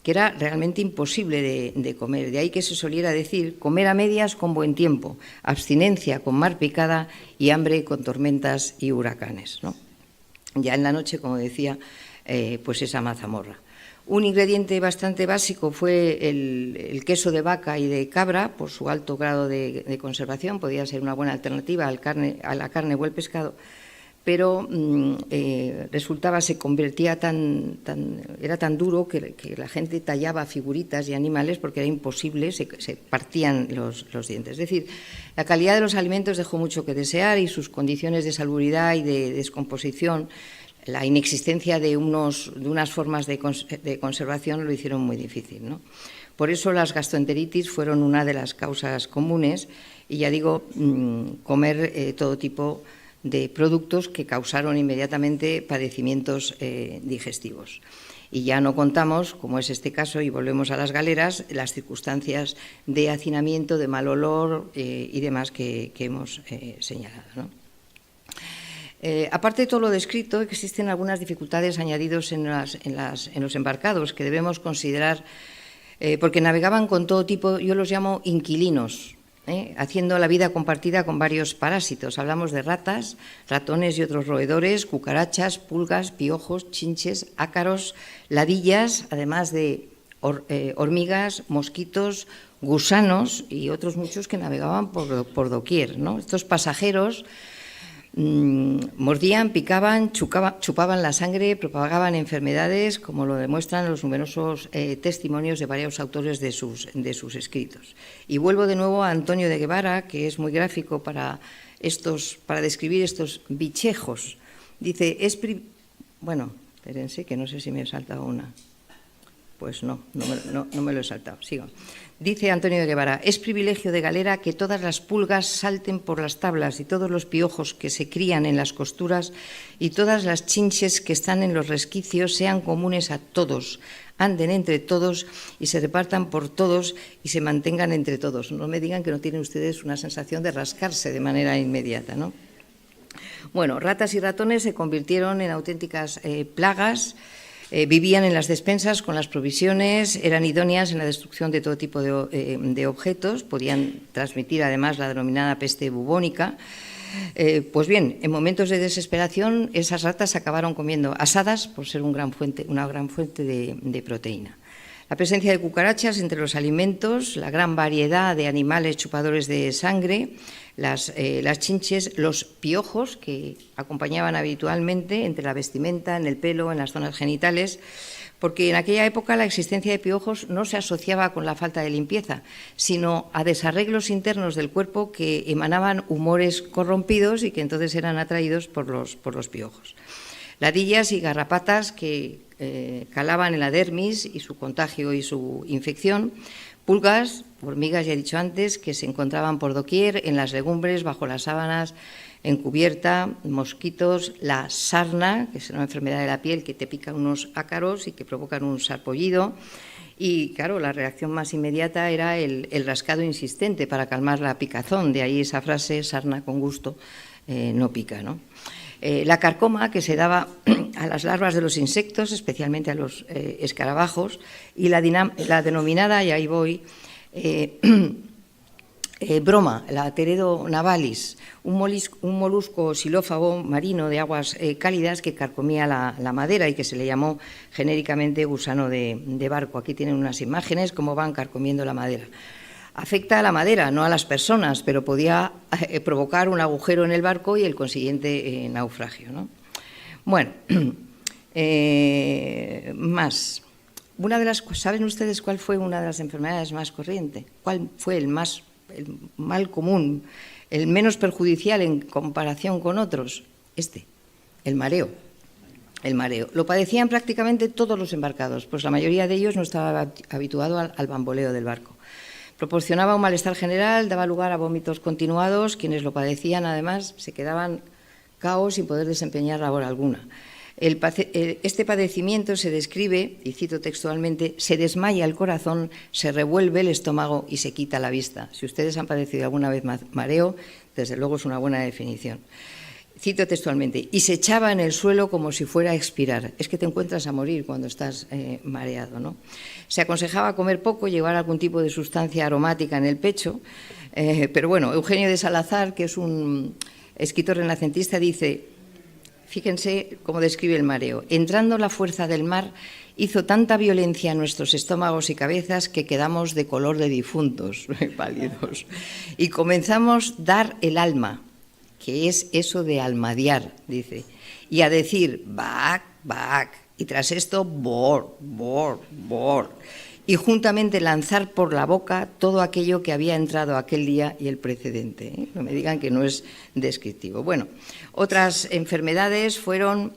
que era realmente imposible de comer. De ahí que se soliera decir comer a medias con buen tiempo, abstinencia con mar picada y hambre con tormentas y huracanes, ¿no? Ya en la noche, como decía, pues esa mazamorra. Un ingrediente bastante básico fue el queso de vaca y de cabra, por su alto grado de conservación, podía ser una buena alternativa a la carne o el pescado, pero se convertía era tan duro que la gente tallaba figuritas y animales porque era imposible, se partían los dientes. Es decir, la calidad de los alimentos dejó mucho que desear y sus condiciones de salubridad y de descomposición, la inexistencia de unas formas de conservación lo hicieron muy difícil, ¿no? Por eso las gastroenteritis fueron una de las causas comunes y ya digo, comer todo tipo de productos que causaron inmediatamente padecimientos digestivos. Y ya no contamos, como es este caso, y volvemos a las galeras, las circunstancias de hacinamiento, de mal olor y demás que hemos señalado, ¿no? Aparte de todo lo descrito, existen algunas dificultades añadidas en los embarcados que debemos considerar, porque navegaban con todo tipo, yo los llamo inquilinos, haciendo la vida compartida con varios parásitos. Hablamos de ratas, ratones y otros roedores, cucarachas, pulgas, piojos, chinches, ácaros, ladillas, además de hormigas, mosquitos, gusanos y otros muchos que navegaban por doquier, ¿no? Estos pasajeros mordían, picaban, chupaban la sangre, propagaban enfermedades, como lo demuestran los numerosos testimonios de varios autores de sus escritos. Y vuelvo de nuevo a Antonio de Guevara, que es muy gráfico para describir estos bichejos. Dice, bueno, espérense, que no sé si me he saltado una. Pues no me lo he saltado, sigo. Dice Antonio de Guevara, es privilegio de galera que todas las pulgas salten por las tablas y todos los piojos que se crían en las costuras y todas las chinches que están en los resquicios sean comunes a todos, anden entre todos y se repartan por todos y se mantengan entre todos. No me digan que no tienen ustedes una sensación de rascarse de manera inmediata, ¿no? Bueno, ratas y ratones se convirtieron en auténticas plagas. Vivían en las despensas con las provisiones, eran idóneas en la destrucción de todo tipo de objetos, podían transmitir además la denominada peste bubónica. Pues bien, en momentos de desesperación esas ratas acabaron comiendo asadas por ser una gran fuente de proteína. La presencia de cucarachas entre los alimentos, la gran variedad de animales chupadores de sangre, las chinches, los piojos que acompañaban habitualmente entre la vestimenta, en el pelo, en las zonas genitales, porque en aquella época la existencia de piojos no se asociaba con la falta de limpieza, sino a desarreglos internos del cuerpo que emanaban humores corrompidos y que entonces eran atraídos por los piojos. Ladillas y garrapatas que calaban en la dermis y su contagio y su infección, pulgas, hormigas, ya he dicho antes, que se encontraban por doquier, en las legumbres, bajo las sábanas, en cubierta, mosquitos, la sarna, que es una enfermedad de la piel que te pican unos ácaros y que provocan un sarpullido. Y, claro, la reacción más inmediata era el rascado insistente para calmar la picazón, de ahí esa frase, sarna con gusto no pica, ¿no? La carcoma que se daba a las larvas de los insectos, especialmente a los escarabajos, y la denominada, y ahí voy, broma, la Teredo navalis, un molusco xilófago marino de aguas cálidas que carcomía la madera y que se le llamó genéricamente gusano de barco. Aquí tienen unas imágenes cómo van carcomiendo la madera. Afecta a la madera, no a las personas, pero podía provocar un agujero en el barco y el consiguiente naufragio, ¿no? Bueno, más. ¿Saben ustedes cuál fue una de las enfermedades más corrientes? ¿Cuál fue el mal común, el menos perjudicial en comparación con otros? El mareo. El mareo. Lo padecían prácticamente todos los embarcados, pues la mayoría de ellos no estaba habituado al bamboleo del barco. Proporcionaba un malestar general, daba lugar a vómitos continuados. Quienes lo padecían, además, se quedaban caos sin poder desempeñar labor alguna. Este padecimiento se describe, y cito textualmente, se desmaya el corazón, se revuelve el estómago y se quita la vista. Si ustedes han padecido alguna vez mareo, desde luego es una buena definición. Cito textualmente, y se echaba en el suelo como si fuera a expirar. Es que te encuentras a morir cuando estás mareado, ¿no? Se aconsejaba comer poco, llevar algún tipo de sustancia aromática en el pecho, pero bueno, Eugenio de Salazar, que es un escritor renacentista, dice, fíjense cómo describe el mareo, entrando la fuerza del mar hizo tanta violencia a nuestros estómagos y cabezas que quedamos de color de difuntos, pálidos, y comenzamos a dar el alma, que es eso de almadear, dice, y a decir, bac, bac, y tras esto, bor, bor, bor, y juntamente lanzar por la boca todo aquello que había entrado aquel día y el precedente, ¿eh? No me digan que no es descriptivo. Bueno, otras enfermedades fueron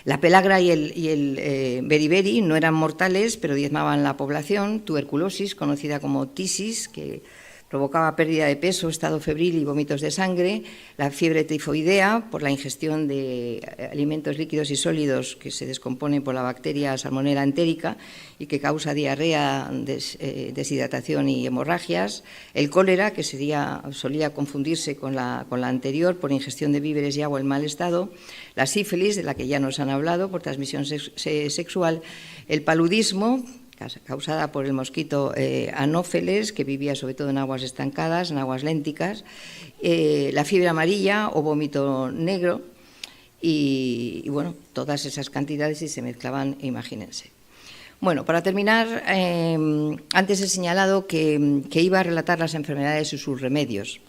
la pelagra y el beriberi, no eran mortales, pero diezmaban la población, tuberculosis, conocida como tisis, que provocaba pérdida de peso, estado febril y vómitos de sangre, la fiebre tifoidea por la ingestión de alimentos líquidos y sólidos que se descomponen por la bacteria Salmonella entérica y que causa diarrea, deshidratación y hemorragias, el cólera, que solía confundirse con la anterior por ingestión de víveres y agua en mal estado, la sífilis, de la que ya nos han hablado, por transmisión sexual, el paludismo, causada por el mosquito Anófeles, que vivía sobre todo en aguas estancadas, en aguas lénticas, la fiebre amarilla o vómito negro, y bueno, todas esas cantidades y se mezclaban, imagínense. Bueno, para terminar, antes he señalado que iba a relatar las enfermedades y sus remedios.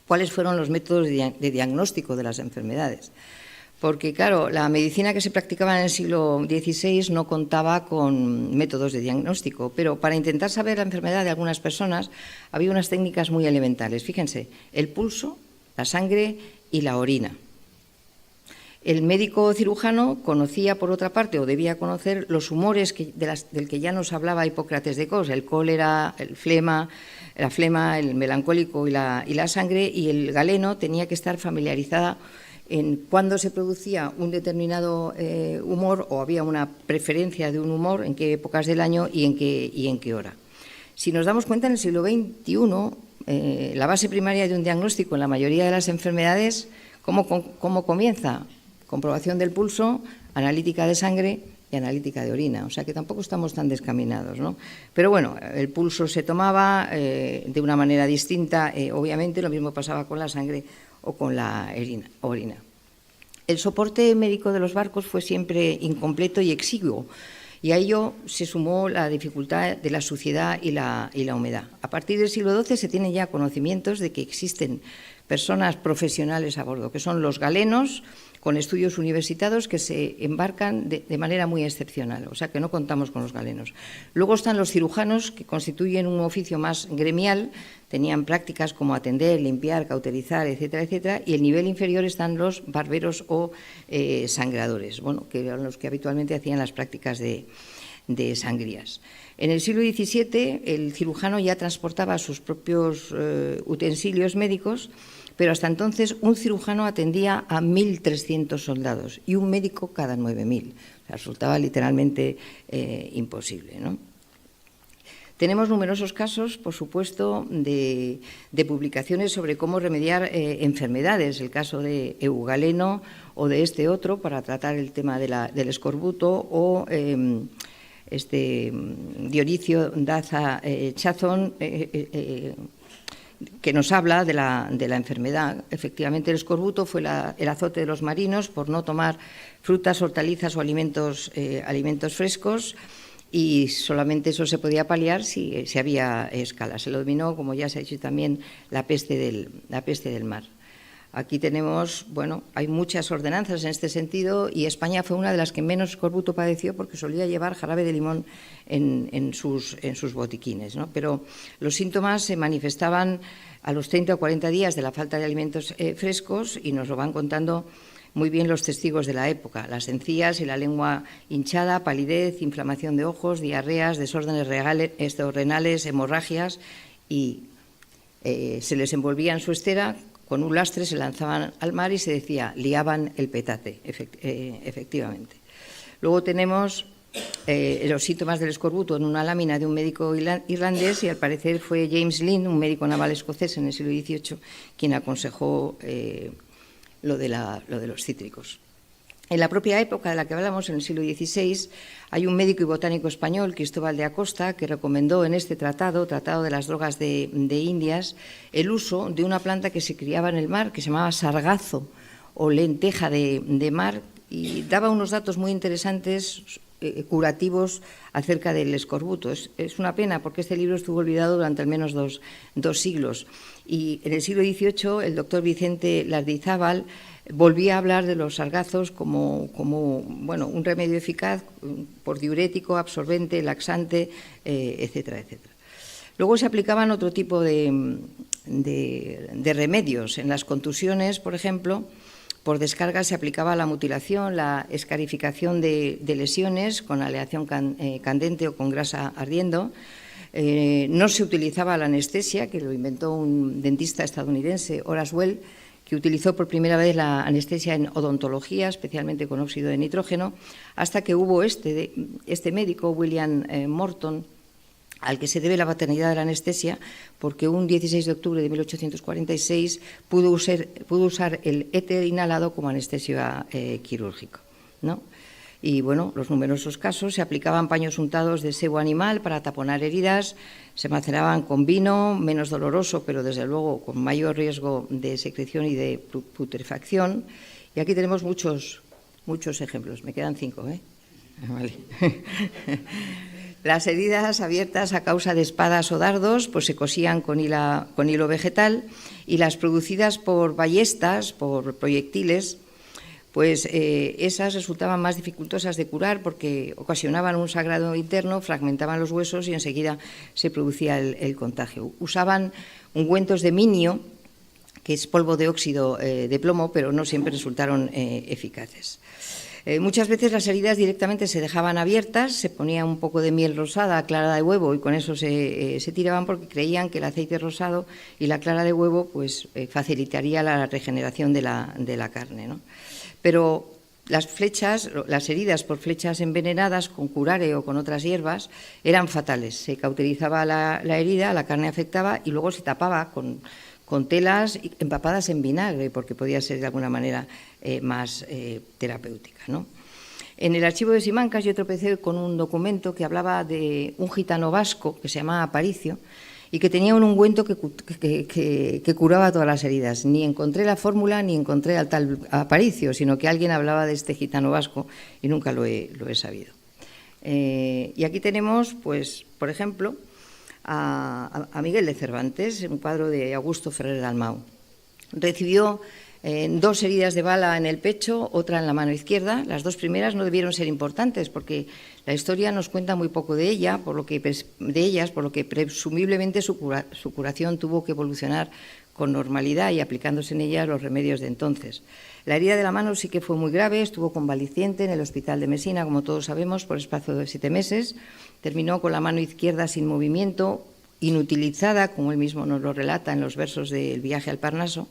¿Cuáles fueron los métodos de diagnóstico de las enfermedades? Porque, claro, la medicina que se practicaba en el siglo XVI no contaba con métodos de diagnóstico, pero para intentar saber la enfermedad de algunas personas había unas técnicas muy elementales. Fíjense, el pulso, la sangre y la orina. El médico cirujano conocía, por otra parte, o debía conocer, los humores del que ya nos hablaba Hipócrates de Cos, el cólera, la flema, el melancólico y la sangre, y el galeno tenía que estar familiarizada en cuándo se producía un determinado humor o había una preferencia de un humor, en qué épocas del año y en qué hora. Si nos damos cuenta, en el siglo XXI, la base primaria de un diagnóstico en la mayoría de las enfermedades, ¿cómo comienza? Comprobación del pulso, analítica de sangre y analítica de orina. O sea que tampoco estamos tan descaminados, ¿no? Pero bueno, el pulso se tomaba de una manera distinta, obviamente, lo mismo pasaba con la sangre o con la orina. El soporte médico de los barcos fue siempre incompleto y exiguo, y a ello se sumó la dificultad de la suciedad y la humedad. A partir del siglo XII se tienen ya conocimientos de que existen personas profesionales a bordo, que son los galenos, con estudios universitarios que se embarcan de manera muy excepcional, o sea que no contamos con los galenos. Luego están los cirujanos, que constituyen un oficio más gremial, tenían prácticas como atender, limpiar, cauterizar, etcétera, etcétera, y el nivel inferior están los barberos o sangradores, bueno, que eran los que habitualmente hacían las prácticas de sangrías. En el siglo XVII el cirujano ya transportaba sus propios utensilios médicos, pero hasta entonces un cirujano atendía a 1.300 soldados y un médico cada 9.000. O sea, resultaba literalmente imposible, ¿no? Tenemos numerosos casos, por supuesto, de publicaciones sobre cómo remediar enfermedades, el caso de Eugaleno o de este otro para tratar el tema del escorbuto o Dionisio Daza Chazón, que nos habla de la enfermedad. Efectivamente, el escorbuto fue el azote de los marinos por no tomar frutas, hortalizas o alimentos frescos, y solamente eso se podía paliar si había escala. Se lo dominó, como ya se ha dicho también, la peste del mar. Aquí tenemos, bueno, hay muchas ordenanzas en este sentido y España fue una de las que menos escorbuto padeció porque solía llevar jarabe de limón en sus botiquines, ¿no? Pero los síntomas se manifestaban a los 30 o 40 días de la falta de alimentos frescos y nos lo van contando muy bien los testigos de la época. Las encías y la lengua hinchada, palidez, inflamación de ojos, diarreas, desórdenes renales, hemorragias y se les envolvía en su estera. Con un lastre se lanzaban al mar y se decía, liaban el petate, efectivamente. Luego tenemos los síntomas del escorbuto en una lámina de un médico irlandés y al parecer fue James Lind, un médico naval escocés en el siglo XVIII, quien aconsejó lo de los cítricos. En la propia época de la que hablamos, en el siglo XVI, hay un médico y botánico español, Cristóbal de Acosta, que recomendó en este tratado de las drogas de Indias, el uso de una planta que se criaba en el mar, que se llamaba sargazo o lenteja de mar, y daba unos datos muy interesantes curativos acerca del escorbuto. Es una pena porque este libro estuvo olvidado durante al menos dos siglos. Y en el siglo XVIII el doctor Vicente Lardizábal volvía a hablar de los sargazos como bueno, un remedio eficaz por diurético, absorbente, laxante, etcétera, etcétera. Luego se aplicaban otro tipo de remedios. En las contusiones, por ejemplo, por descarga se aplicaba la mutilación, la escarificación de lesiones con aleación candente o con grasa ardiendo. No se utilizaba la anestesia, que lo inventó un dentista estadounidense, Horace Well, que utilizó por primera vez la anestesia en odontología, especialmente con óxido de nitrógeno, hasta que hubo este médico, William Morton, al que se debe la paternidad de la anestesia, porque un 16 de octubre de 1846 pudo usar el éter inhalado como anestesia quirúrgico, ¿no? Y, bueno, los numerosos casos, se aplicaban paños untados de sebo animal para taponar heridas, se maceraban con vino, menos doloroso, pero desde luego con mayor riesgo de secreción y de putrefacción. Y aquí tenemos muchos ejemplos. Me quedan 5, ¿eh? Vale. Las heridas abiertas a causa de espadas o dardos pues se cosían con hilo vegetal, y las producidas por ballestas, por proyectiles, pues esas resultaban más dificultosas de curar porque ocasionaban un sangrado interno, fragmentaban los huesos y enseguida se producía el contagio. Usaban ungüentos de minio, que es polvo de óxido de plomo, pero no siempre resultaron eficaces. Muchas veces las heridas directamente se dejaban abiertas, se ponía un poco de miel rosada, clara de huevo, y con eso se tiraban porque creían que el aceite rosado y la clara de huevo pues, facilitaría la regeneración de la carne, ¿no? Pero las heridas por flechas envenenadas con curare o con otras hierbas eran fatales. Se cauterizaba la herida, la carne afectaba y luego se tapaba con telas empapadas en vinagre, porque podía ser de alguna manera más terapéutica, ¿no? En el archivo de Simancas yo tropecé con un documento que hablaba de un gitano vasco que se llamaba Aparicio y que tenía un ungüento que curaba todas las heridas. Ni encontré la fórmula ni encontré al tal Aparicio, sino que alguien hablaba de este gitano vasco y nunca lo he sabido. Y aquí tenemos, pues, por ejemplo, a Miguel de Cervantes, un cuadro de Augusto Ferrer Dalmau. Recibió 2 heridas de bala en el pecho, otra en la mano izquierda. Las 2 primeras no debieron ser importantes porque la historia nos cuenta muy poco de ellas, por lo que presumiblemente su curación tuvo que evolucionar con normalidad y aplicándose en ellas los remedios de entonces. La herida de la mano sí que fue muy grave, estuvo convaleciente en el hospital de Mesina, como todos sabemos, por espacio de 7 meses. Terminó con la mano izquierda sin movimiento, inutilizada, como él mismo nos lo relata en los versos del Viaje al Parnaso.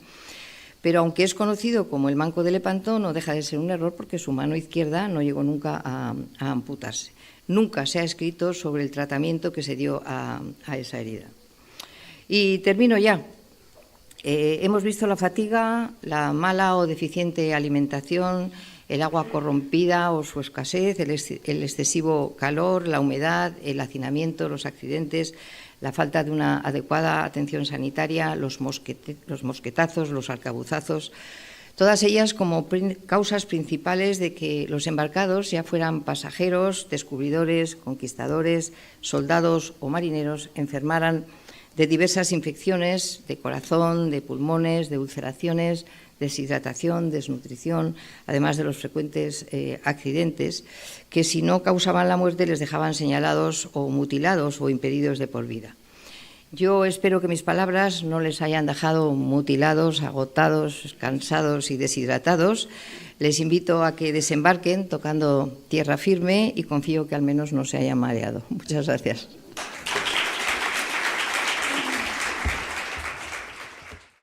Pero aunque es conocido como el manco de Lepanto, no deja de ser un error porque su mano izquierda no llegó nunca a amputarse. Nunca se ha escrito sobre el tratamiento que se dio a esa herida. Y termino ya. Hemos visto la fatiga, la mala o deficiente alimentación, el agua corrompida o su escasez, el excesivo calor, la humedad, el hacinamiento, los accidentes, la falta de una adecuada atención sanitaria, los mosquetazos, los arcabuzazos. todas ellas como causas principales de que los embarcados, ya fueran pasajeros, descubridores, conquistadores, soldados o marineros, enfermaran de diversas infecciones de corazón, de pulmones, de ulceraciones, deshidratación, desnutrición, además de los frecuentes accidentes, que si no causaban la muerte les dejaban señalados o mutilados o impedidos de por vida. Yo espero que mis palabras no les hayan dejado mutilados, agotados, cansados y deshidratados. Les invito a que desembarquen tocando tierra firme y confío que al menos no se hayan mareado. Muchas gracias.